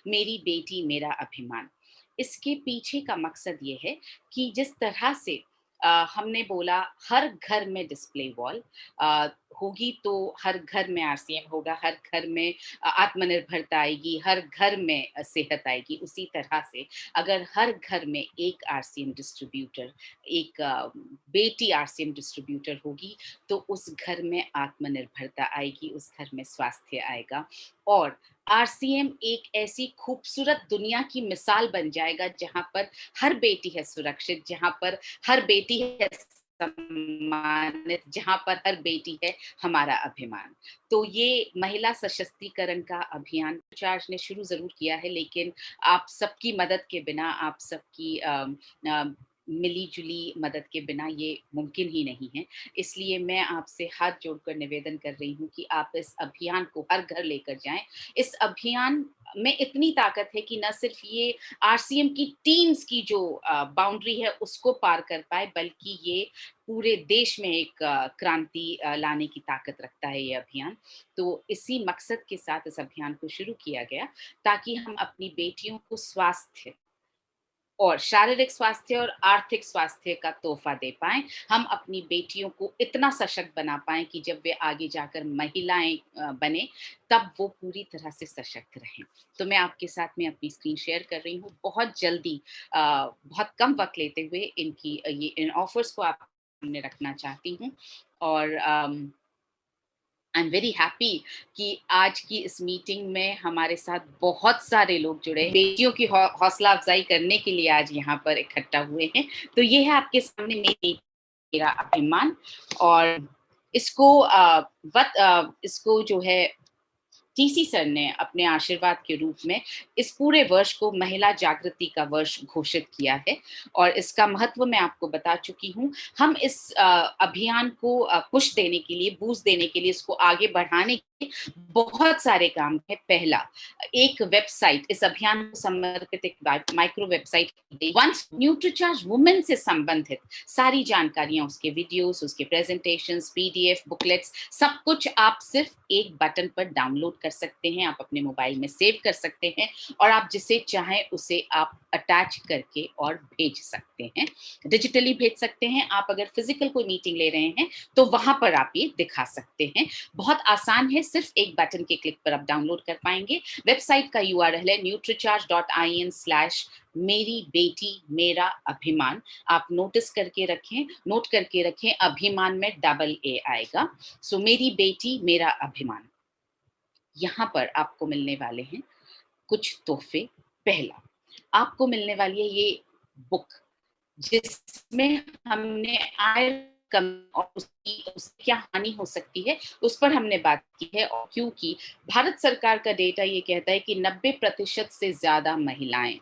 मेरी बेटी मेरा अभिमान। इसके पीछे का मकसद ये है कि जिस तरह से हमने बोला हर घर में डिस्प्ले वॉल अ, होगी तो हर घर में आरसीएम होगा, हर घर में आत्मनिर्भरता आएगी, हर घर में सेहत आएगी। उसी तरह से अगर हर घर में एक आरसीएम डिस्ट्रीब्यूटर, एक बेटी आरसीएम डिस्ट्रीब्यूटर होगी, तो उस घर में आत्मनिर्भरता आएगी, उस घर में स्वास्थ्य आएगा और आरसीएम एक ऐसी खूबसूरत दुनिया की मिसाल बन जाएगा जहाँ पर हर बेटी है सुरक्षित, जहाँ पर हर बेटी है सम्मानित, जहाँ पर हर बेटी है हमारा अभिमान। तो ये महिला सशक्तिकरण का अभियान चार्ज ने शुरू ज़रूर किया है, लेकिन आप सबकी मदद के बिना, आप सबकी अ, मिली-जुली मदद के बिना ये मुमकिन ही नहीं है। इसलिए मैं आपसे हाथ जोड़कर निवेदन कर रही हूँ कि आप इस अभियान को हर घर लेकर जाएँ। इस अभियान में इतनी ताकत है कि न सिर्फ़ ये आरसीएम की टीम्स की जो बाउंड्री है उसको पार कर पाए, बल्कि ये पूरे देश में एक क्रांति लाने की ताकत रखता है ये अभियान। तो इसी मकसद के साथ इस अभियान को शुरू किया गया ताकि हम अपनी बेटियों को स्वास्थ्य और शारीरिक स्वास्थ्य और आर्थिक स्वास्थ्य का तोहफ़ा दे पाएँ। हम अपनी बेटियों को इतना सशक्त बना पाएँ कि जब वे आगे जाकर महिलाएँ बनें, तब वो पूरी तरह से सशक्त रहें। तो मैं आपके साथ में अपनी स्क्रीन शेयर कर रही हूँ। बहुत जल्दी बहुत कम वक़्त लेते हुए ये इन ऑफ़र्स को आप सामने रखना चाहती हूँ और आई एम वेरी हैप्पी कि आज की इस मीटिंग में हमारे साथ बहुत सारे लोग जुड़े हैं। बेटियों की हौसला अफजाई करने के लिए आज यहाँ पर इकट्ठा हुए हैं। तो ये है आपके सामने मेरा अभिमान और इसको जो है टीसी सर ने अपने आशीर्वाद के रूप में इस पूरे वर्ष को महिला जागृति का वर्ष घोषित किया है और इसका महत्व मैं आपको बता चुकी हूँ। हम इस अभियान को पुश देने के लिए, बूस्ट देने के लिए, इसको आगे बढ़ाने के बहुत सारे काम है। पहला, एक वेबसाइट, इस अभियान को समर्पित एक micro website once Nutricharge women से संबंधित सारी जानकारियां, उसके वीडियोस, उसके प्रेजेंटेशंस, पीडीएफ, बुकलेट्स, सब कुछ आप सिर्फ एक बटन पर डाउनलोड कर सकते हैं, आप अपने मोबाइल में सेव कर सकते हैं और आप जिसे चाहें उसे आप अटैच करके और भेज सकते हैं। डिजिटली भेज सकते हैं। आप अगर फिजिकल कोई मीटिंग ले रहे हैं तो वहां पर आप ये दिखा सकते हैं। बहुत आसान है, सिर्फ एक बटन के क्लिक पर आप डाउनलोड कर पाएंगे। वेबसाइट का यूआरएल है nutricharge.in/मेरी बेटी मेरा अभिमान। आप नोट करके रखें, अभिमान में डबल ए आएगा। सो मेरी बेटी मेरा अभिमान। यहाँ पर आपको मिलने वाले हैं कुछ तोहफे। पहला, आपको मिलने वाली है ये बुक जिसमें हमने आय कम और उसकी क्या हानि हो सकती है उस पर हमने बात की है। और क्योंकि भारत सरकार का डेटा ये कहता है कि 90% से ज्यादा महिलाएं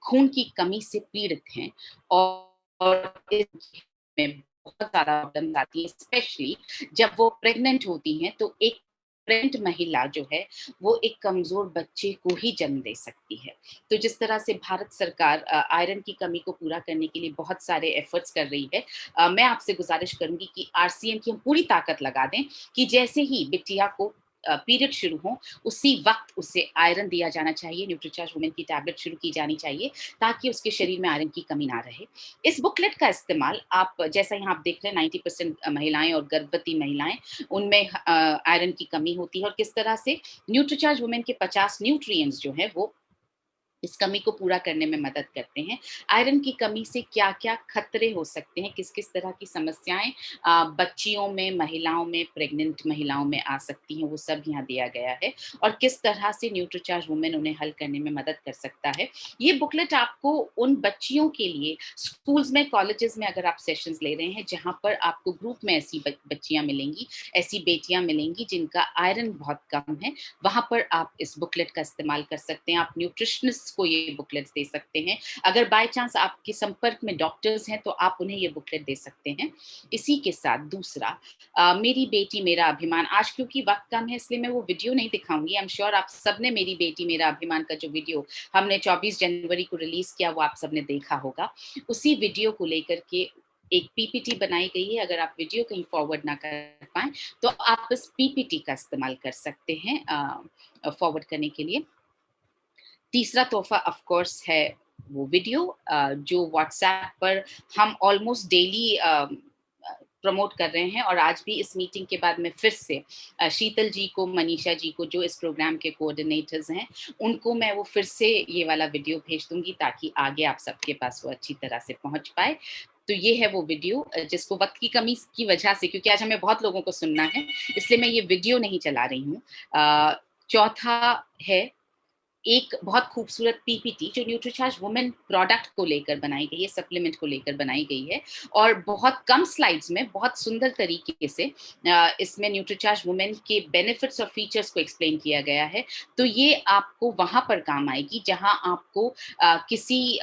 खून की कमी से पीड़ित हैं और इसमें बहुत ज़्यादा प्रॉब्लम्स आती है, स्पेशली जब वो प्रेग्नेंट होती हैं। तो एक प्रेग्नेंट महिला जो है वो एक कमज़ोर बच्चे को ही जन्म दे सकती है। तो जिस तरह से भारत सरकार आयरन की कमी को पूरा करने के लिए बहुत सारे एफर्ट्स कर रही है, मैं आपसे गुज़ारिश करूँगी कि आरसीएम की हम पूरी ताकत लगा दें कि जैसे ही बिटिया को पीरियड शुरू हो, उसी वक़्त उसे आयरन दिया जाना चाहिए, न्यूट्रीचार्ज वुमेन की टैबलेट शुरू की जानी चाहिए, ताकि उसके शरीर में आयरन की कमी ना रहे। इस बुकलेट का इस्तेमाल आप जैसा यहाँ आप देख रहे हैं, 90% महिलाएँ और गर्भवती महिलाएँ, उनमें आयरन की कमी होती है और किस तरह से न्यूट्रीचार्ज वुमेन के 50 न्यूट्रिएंट्स जो हैं वो इस कमी को पूरा करने में मदद करते हैं। आयरन की कमी से क्या-क्या खतरे हो सकते हैं, किस-किस तरह की समस्याएँ बच्चियों में, महिलाओं में, प्रेग्नेंट महिलाओं में आ सकती हैं, वो सब यहाँ दिया गया है और किस तरह से न्यूट्रीचार्ज वुमेन उन्हें हल करने में मदद कर सकता है। ये बुकलेट आपको उन बच्चियों के लिए स्कूल्स में, कॉलेजेस में अगर आप सेशंस ले रहे हैं, जहाँ पर आपको ग्रुप में ऐसी बच्चियाँ मिलेंगी, ऐसी बेटियाँ मिलेंगी जिनका आयरन बहुत कम है, वहाँ पर आप इस बुकलेट का इस्तेमाल कर सकते हैं। आप न्यूट्रिशनिस्ट को ये बुकलेट्स दे सकते हैं। अगर बाय चांस आपके संपर्क में डॉक्टर्स हैं तो आप उन्हें ये बुकलेट दे सकते हैं। इसी के साथ दूसरा, मेरी बेटी मेरा अभिमान। आज क्योंकि वक्त कम है इसलिए मैं वो वीडियो नहीं दिखाऊंगी। आई एम श्योर आप सबने मेरी बेटी मेरा अभिमान का जो वीडियो हमने 24 जनवरी को रिलीज किया वो आप सबने देखा होगा। उसी वीडियो को लेकर के एक पीपीटी बनाई गई है। अगर आप वीडियो कहीं फॉरवर्ड ना कर पाए तो आप इस पीपीटी का इस्तेमाल कर सकते हैं फॉरवर्ड करने के लिए। तीसरा तोहफा ऑफ कोर्स है वो वीडियो जो व्हाट्सएप पर हम ऑलमोस्ट डेली प्रमोट कर रहे हैं, और आज भी इस मीटिंग के बाद मैं फिर से शीतल जी को, मनीषा जी को, जो इस प्रोग्राम के कोऑर्डिनेटर्स हैं, उनको मैं वो फिर से ये वाला वीडियो भेज दूंगी ताकि आगे आप सबके पास वो अच्छी तरह से पहुंच पाए। तो ये है वो वीडियो जिसको वक्त की कमी की वजह से, क्योंकि आज हमें बहुत लोगों को सुनना है, इसलिए मैं ये वीडियो नहीं चला रही हूँ। चौथा है एक बहुत खूबसूरत पीपीटी जो न्यूट्रीचार्ज वुमेन प्रोडक्ट को लेकर बनाई गई है, सप्लीमेंट को लेकर बनाई गई है, और बहुत कम स्लाइड्स में बहुत सुंदर तरीके से इसमें न्यूट्रीचार्ज वुमेन के बेनिफिट्स और फीचर्स को एक्सप्लेन किया गया है। तो ये आपको वहां पर काम आएगी जहां आपको किसी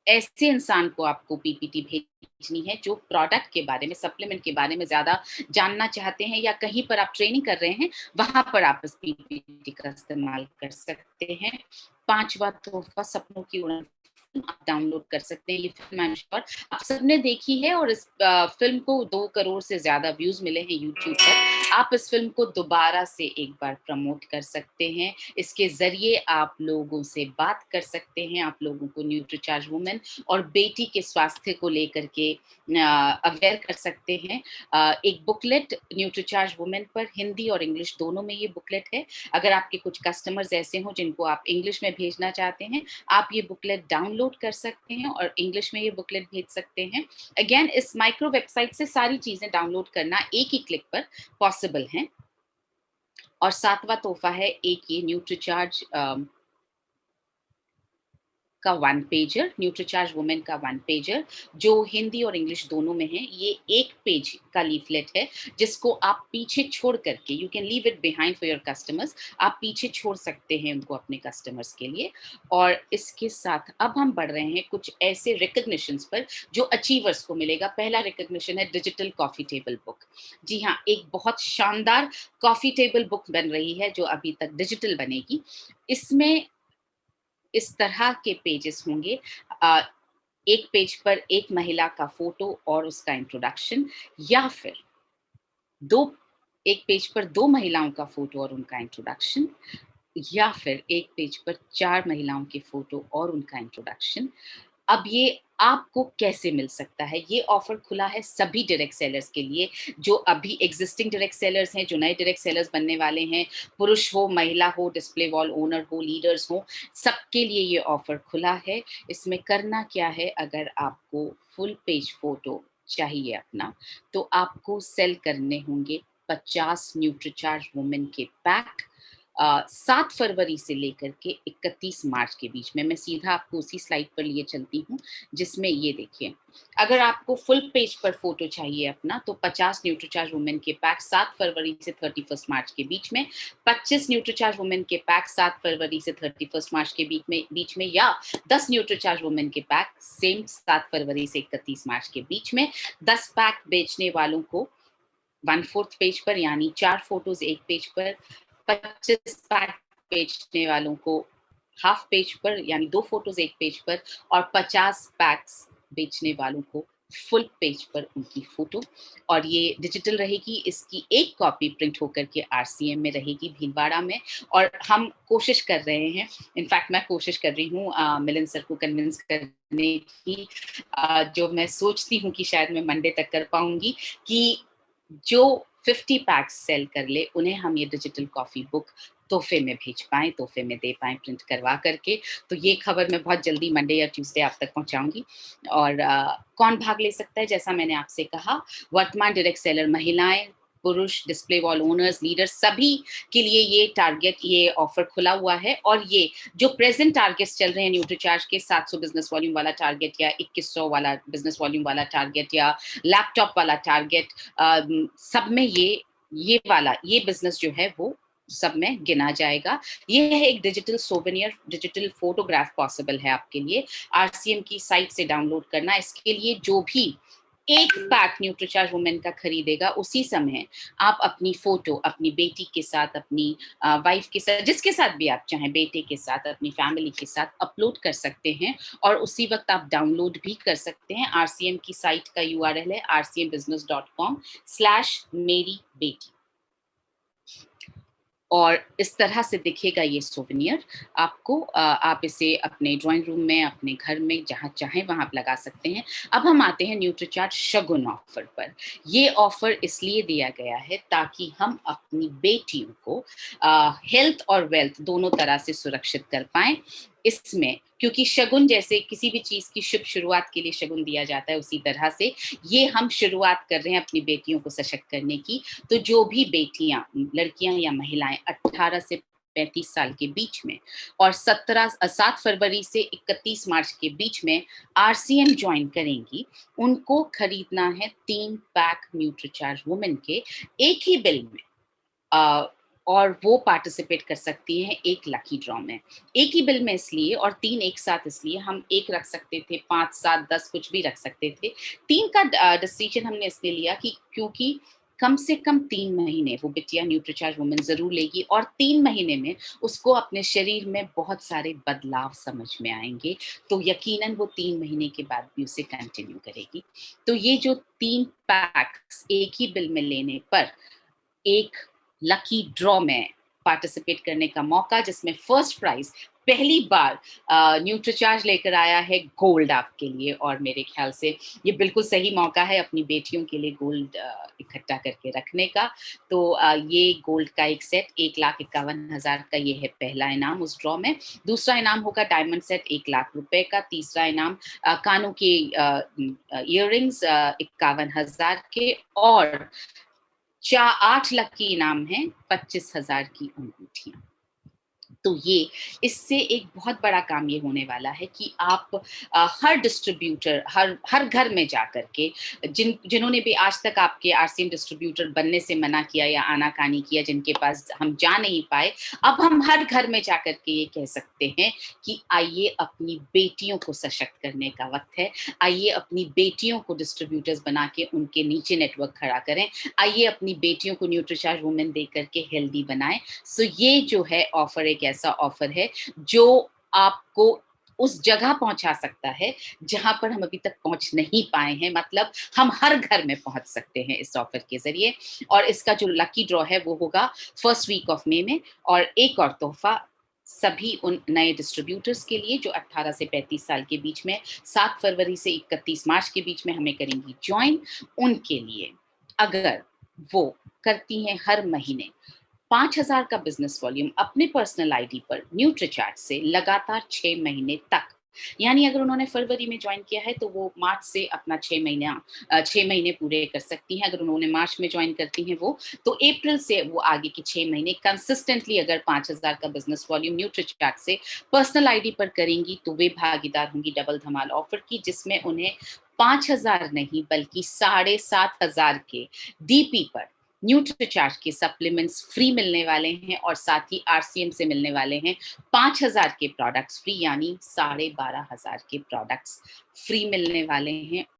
ऐसे इंसान को आपको पीपीटी भेजनी है जो प्रोडक्ट के बारे में, सप्लीमेंट के बारे में ज्यादा जानना चाहते हैं, या कहीं पर आप ट्रेनिंग कर रहे हैं, वहां पर आप इस पीपीटी का इस्तेमाल कर सकते हैं। पांचवा तोहफा सपनों की उड़ान आप डाउनलोड कर सकते हैं। ये फिल्म आई एम श्योर आप सबने देखी है, और इस फिल्म को 2 करोड़ से ज्यादा व्यूज मिले हैं यूट्यूब पर। आप इस फिल्म को दोबारा से एक बार प्रमोट कर सकते हैं, इसके जरिए आप लोगों से बात कर सकते हैं, आप लोगों को न्यूट्रीचार्ज वुमेन और बेटी के स्वास्थ्य को लेकर के अवेयर कर सकते हैं। एक बुकलेट न्यूट्रीचार्ज वुमेन पर हिंदी और इंग्लिश दोनों में ये बुकलेट है। अगर आपके कुछ कस्टमर्स ऐसे हों जिनको आप इंग्लिश में भेजना चाहते हैं, आप ये बुकलेट डाउनलोड कर सकते हैं और इंग्लिश में ये बुकलेट भेज सकते हैं। अगेन, इस माइक्रो वेबसाइट से सारी चीजें डाउनलोड करना एक ही क्लिक पर पॉसिबल है। और सातवां तोहफा है एक ये न्यूट्रीचार्ज का 1 पेजर, न्यूट्रीचार्ज वुमेन का 1 पेजर, जो हिंदी और इंग्लिश दोनों में है। ये 1 पेज का लीफलेट है जिसको आप पीछे छोड़ करके, you can leave it behind for your customers, आप पीछे छोड़ सकते हैं उनको अपने कस्टमर्स के लिए। और इसके साथ अब हम बढ़ रहे हैं कुछ ऐसे रिकॉग्निशंस पर जो अचीवर्स को मिलेगा। पहला रिकॉग्निशन है डिजिटल कॉफी टेबल बुक। जी हाँ, एक बहुत शानदार कॉफी टेबल बुक बन रही है जो अभी तक डिजिटल बनेगी। इसमें इस तरह के पेजेस होंगे, एक पेज पर एक महिला का फोटो और उसका इंट्रोडक्शन, या फिर दो एक पेज पर 2 महिलाओं का फोटो और उनका इंट्रोडक्शन, या फिर एक पेज पर 4 महिलाओं के फोटो और उनका इंट्रोडक्शन। अब ये आपको कैसे मिल सकता है? ये ऑफर खुला है सभी डायरेक्ट सेलर्स के लिए, जो अभी एग्जिस्टिंग डायरेक्ट सेलर्स हैं, जो नए डायरेक्ट सेलर्स बनने वाले हैं, पुरुष हो, महिला हो, डिस्प्ले वॉल ओनर हो, लीडर्स हो, सबके लिए ये ऑफर खुला है। इसमें करना क्या है, अगर आपको फुल पेज फोटो चाहिए अपना, तो आपको सेल करने होंगे 50 न्यूट्रीचार्ज वुमेन के पैक 7 फरवरी से लेकर के 31 मार्च के बीच में। मैं सीधा आपको उसी स्लाइड पर लिए चलती हूँ जिसमें ये देखिए, अगर आपको फुल पेज पर फोटो चाहिए अपना, तो 50 न्यूट्रीचार्ज वुमेन के पैक 7 फरवरी से 31 मार्च के बीच में, 25 न्यूट्रीचार्ज वुमेन के पैक 7 फरवरी से 31 मार्च के बीच में, या 10 न्यूट्रीचार्ज वुमेन के पैक सेम 7 फरवरी से 31 मार्च के बीच में। 10 पैक बेचने वालों को 1/4 पेज पर, यानी 4 फोटोज एक पेज पर, 25 पैक बेचने वालों को हाफ पेज पर, यानी 2 फोटोज एक पेज पर, और 50 पैक्स बेचने वालों को फुल पेज पर उनकी फोटो। और ये डिजिटल रहेगी, इसकी एक कॉपी प्रिंट होकर के आरसीएम में रहेगी भीलवाड़ा में। और हम कोशिश कर रहे हैं, इनफैक्ट मैं कोशिश कर रही हूँ मिलन सर को कन्विंस करने की, जो मैं सोचती हूँ कि शायद मैं मंडे तक कर पाऊंगी, कि जो 50 पैक्स सेल कर ले उन्हें हम ये डिजिटल कॉफी बुक तोहफे में भेज पाएं, तोहफे में दे पाएं प्रिंट करवा करके। तो ये खबर मैं बहुत जल्दी मंडे या ट्यूसडे आप तक पहुंचाऊंगी। और कौन भाग ले सकता है, जैसा मैंने आपसे कहा, वर्तमान डायरेक्ट सेलर महिलाएं, पुरुष, डिस्प्ले वॉल ओनर्स, लीडर्स, सभी के लिए ये ऑफर खुला हुआ है। और ये जो प्रेजेंट टारगेट्स चल रहे हैं न्यूट्रीचार्ज के, 700 बिजनेस वॉल्यूम वाला टारगेट, या 2100 वाला बिजनेस वॉल्यूम वाला टारगेट, या लैपटॉप वाला टारगेट, सब में ये बिजनेस जो है वो सब में गिना जाएगा। ये है एक digital souvenir, digital photograph possible है आपके लिए आरसीएम की साइट से डाउनलोड करना। इसके लिए जो भी एक पैक न्यूट्रीचार्ज वुमेन का खरीदेगा, उसी समय आप अपनी फोटो अपनी बेटी के साथ, अपनी वाइफ के साथ, जिसके साथ भी आप चाहें, बेटे के साथ, अपनी फैमिली के साथ अपलोड कर सकते हैं। और उसी वक्त आप डाउनलोड भी कर सकते हैं। आरसीएम की साइट का यूआरएल है rcmbusiness.com/मेरी बेटी। और इस तरह से दिखेगा ये सोवेनियर आपको। आप इसे अपने ड्राइंग रूम में, अपने घर में, जहाँ चाहें वहाँ आप लगा सकते हैं। अब हम आते हैं न्यूट्रीचार्ट शगुन ऑफ़र पर। ये ऑफ़र इसलिए दिया गया है ताकि हम अपनी बेटियों को हेल्थ और वेल्थ दोनों तरह से सुरक्षित कर पाएँ। इसमें क्योंकि शगुन जैसे किसी भी चीज़ की शुभ शुरुआत के लिए शगुन दिया जाता है, उसी तरह से ये हम शुरुआत कर रहे हैं अपनी बेटियों को सशक्त करने की। तो जो भी बेटियाँ, लड़कियाँ या महिलाएँ 18 से 35 साल के बीच में और 7 फरवरी से 31 मार्च के बीच में आरसीएम जॉइन करेंगी, उनको खरीदना है 3 पैक न्यूट्रीचार्ज वुमेन के एक ही बिल में। अ, और वो पार्टिसिपेट कर सकती हैं एक लकी ड्रॉ में। एक ही बिल में इसलिए और 3 एक साथ इसलिए, हम 1 रख सकते थे, 5, 7, 10 कुछ भी रख सकते थे। 3 का डिसीजन हमने इसलिए लिया कि क्योंकि कम से कम 3 महीने वो बिटिया न्यूट्रीचार्ज वुमन ज़रूर लेगी और 3 महीने में उसको अपने शरीर में बहुत सारे बदलाव समझ में आएँगे, तो यकीनन वो 3 महीने के बाद भी उसे कंटिन्यू करेगी। तो ये जो 3 पैक्स एक ही बिल में लेने पर एक लकी ड्रॉ में पार्टिसिपेट करने का मौका, जिसमें फर्स्ट प्राइज़ पहली बार न्यूट्रीचार्ज लेकर आया है गोल्ड आपके लिए, और मेरे ख़्याल से ये बिल्कुल सही मौका है अपनी बेटियों के लिए गोल्ड इकट्ठा करके रखने का। तो ये गोल्ड का एक सेट 1,51,000 का, ये है पहला इनाम उस ड्रॉ में। दूसरा इनाम होगा डायमंड सेट 1 लाख रुपए का। तीसरा इनाम कानों के इयररिंग्स 51,000 के, और 8 लकी इनाम हैं 25,000 की अंगूठियाँ। तो ये इससे एक बहुत बड़ा काम ये होने वाला है कि आप हर डिस्ट्रीब्यूटर, हर हर घर में जाकर के जिन्होंने भी आज तक आपके आरसीएम डिस्ट्रीब्यूटर बनने से मना किया या आनाकानी किया, जिनके पास हम जा नहीं पाए, अब हम हर घर में जाकर के ये कह सकते हैं कि आइए अपनी बेटियों को सशक्त करने का वक़्त है। आइए अपनी बेटियों को डिस्ट्रीब्यूटर्स बना के उनके नीचे नेटवर्क खड़ा करें। आइए अपनी बेटियों को न्यूट्रीचार्ज वुमेन दे करके हेल्दी बनाएँ। सो ये जो है ऑफर एक ऐसा ऑफर है जो आपको उस जगह पहुंचा सकता है जहां पर हम अभी तक पहुंच नहीं पाए हैं, मतलब हम हर घर में पहुंच सकते हैं इस ऑफर के जरिए। और इसका जो लकी ड्रॉ है वो होगा फर्स्ट वीक ऑफ मई में। और एक और तोहफा सभी उन नए डिस्ट्रीब्यूटर्स के लिए जो 18 से 35 साल के बीच में 7 फरवरी से 31 मार्च के बीच में हमें करेंगी ज्वाइन, उनके लिए अगर वो करती हैं हर महीने 5,000 का बिज़नेस वॉल्यूम अपने पर्सनल आईडी पर न्यूट्रीचार्ट से लगातार 6 महीने तक, यानी अगर उन्होंने फरवरी में जॉइन किया है तो वो मार्च से अपना 6 महीने पूरे कर सकती हैं। अगर उन्होंने मार्च में जॉइन करती हैं वो, तो अप्रैल से वो आगे के 6 महीने कंसिस्टेंटली अगर 5,000 का बिज़नेस वॉल्यूम न्यूट्रीचार्ट से पर्सनल आईडी पर करेंगी, तो वे भागीदार होंगी डबल धमाल ऑफर की, जिसमें उन्हें 5,000 नहीं बल्कि 7,500 के डीपी पर न्यूट्रीचार्ज के सप्लीमेंट्स फ्री मिलने वाले हैं, और साथ ही आरसीएम से मिलने वाले हैं 5,000 के प्रोडक्ट्स फ्री, यानी 12,500 के प्रोडक्ट्स फ्री मिलने वाले हैं।